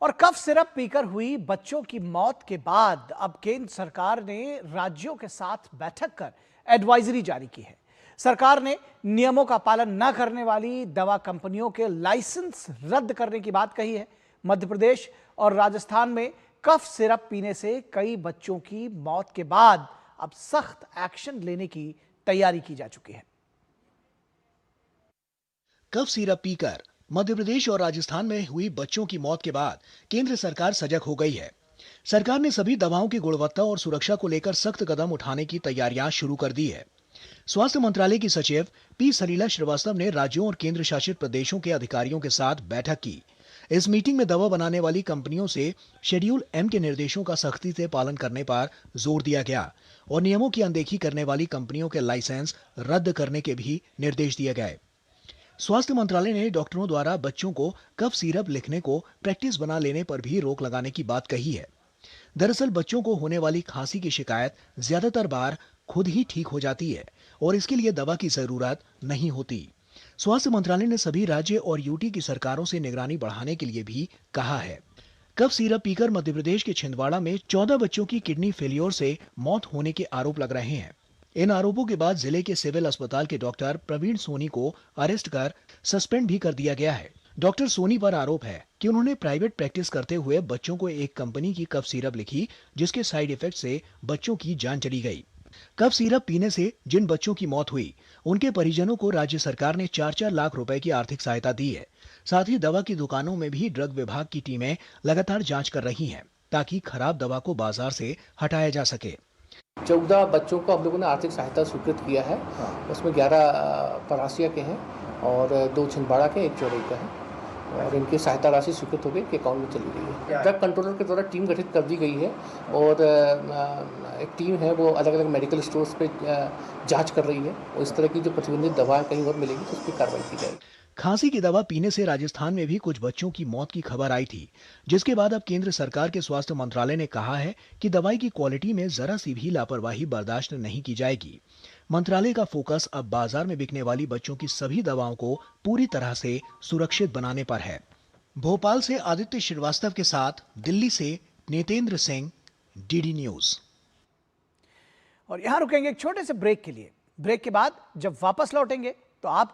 और cough syrup पीकर हुई बच्चों की मौत के बाद अब केंद्र सरकार ने राज्यों के साथ बैठक कर एडवाइजरी जारी की है। सरकार ने नियमों का पालन न करने वाली दवा कंपनियों के लाइसेंस रद्द करने की बात कही है। मध्य प्रदेश और राजस्थान में कफ सिरप पीने से कई बच्चों की मौत के बाद अब सख्त एक्शन लेने की तैयारी की जा चुकी है। कफ सिरप पीकर मध्य प्रदेश और राजस्थान में हुई बच्चों की मौत के बाद केंद्र सरकार सजग हो गई है। सरकार ने सभी दवाओं की गुणवत्ता और सुरक्षा को लेकर सख्त कदम उठाने की तैयारियां शुरू कर दी है। स्वास्थ्य मंत्रालय की सचिव पी सलीला श्रीवास्तव ने राज्यों और केंद्र शासित प्रदेशों के अधिकारियों के साथ बैठक की। इस मीटिंग में दवा बनाने वाली कंपनियों से शेड्यूल एम के निर्देशों का सख्ती से पालन करने पर जोर दिया गया और नियमों की अनदेखी करने वाली कंपनियों के लाइसेंस रद्द करने के भी निर्देश दिए गए। स्वास्थ्य मंत्रालय ने डॉक्टरों द्वारा बच्चों को कफ सिरप लिखने को प्रैक्टिस बना लेने पर भी रोक लगाने की बात कही है। दरअसल बच्चों को होने वाली खांसी की शिकायत ज्यादातर बार खुद ही ठीक हो जाती है और इसके लिए दवा की जरूरत नहीं होती। स्वास्थ्य मंत्रालय ने सभी राज्य और यूटी की सरकारों से निगरानी बढ़ाने के लिए भी कहा है। कफ सिरप पीकर मध्य प्रदेश के छिंदवाड़ा में 14 बच्चों की किडनी फेलियर से मौत होने के आरोप लग रहे हैं। इन आरोपों के बाद जिले के सिविल अस्पताल के डॉक्टर प्रवीण सोनी को अरेस्ट कर सस्पेंड भी कर दिया गया है। डॉक्टर सोनी पर आरोप है कि उन्होंने प्राइवेट प्रैक्टिस करते हुए बच्चों को एक कंपनी की कफ सिरप लिखी, जिसके साइड इफेक्ट से बच्चों की जान चली गई। कफ सिरप पीने से जिन बच्चों की मौत हुई, उनके परिजनों को राज्य सरकार ने 4-4 लाख रुपए की आर्थिक सहायता दी है। साथ ही दवा की दुकानों में भी ड्रग विभाग की टीमें लगातार जांच कर रही हैं, ताकि खराब दवा को बाजार से हटाया जा सके। 14 बच्चों को हम लोगों ने आर्थिक सहायता स्वीकृत किया है। उसमें 11 परासिया के हैं और 2 छिंदवाड़ा के, 1 चौरई का है और इनकी सहायता राशि स्वीकृत हो गई के अकाउंट में चली गई है। ड्रग कंट्रोलर के द्वारा टीम गठित कर दी गई है और एक टीम है वो अलग अलग मेडिकल स्टोर्स पे जांच कर रही है और इस तरह की जो प्रतिबंधित दवाएं कहीं और मिलेगी तो उस पर कार्रवाई की जाएगी। खांसी की दवा पीने से राजस्थान में भी कुछ बच्चों की मौत की खबर आई थी, जिसके बाद अब केंद्र सरकार के स्वास्थ्य मंत्रालय ने कहा है कि दवाई की क्वालिटी में जरा सी भी लापरवाही बर्दाश्त नहीं की जाएगी। मंत्रालय का फोकस अब बाजार में बिकने वाली बच्चों की सभी दवाओं को पूरी तरह से सुरक्षित बनाने पर है। भोपाल से आदित्य श्रीवास्तव के साथ दिल्ली से नितेंद्र सिंह, डीडी न्यूज। और यहां रुकेंगे एक छोटे से ब्रेक के लिए। ब्रेक के बाद जब वापस लौटेंगे तो आप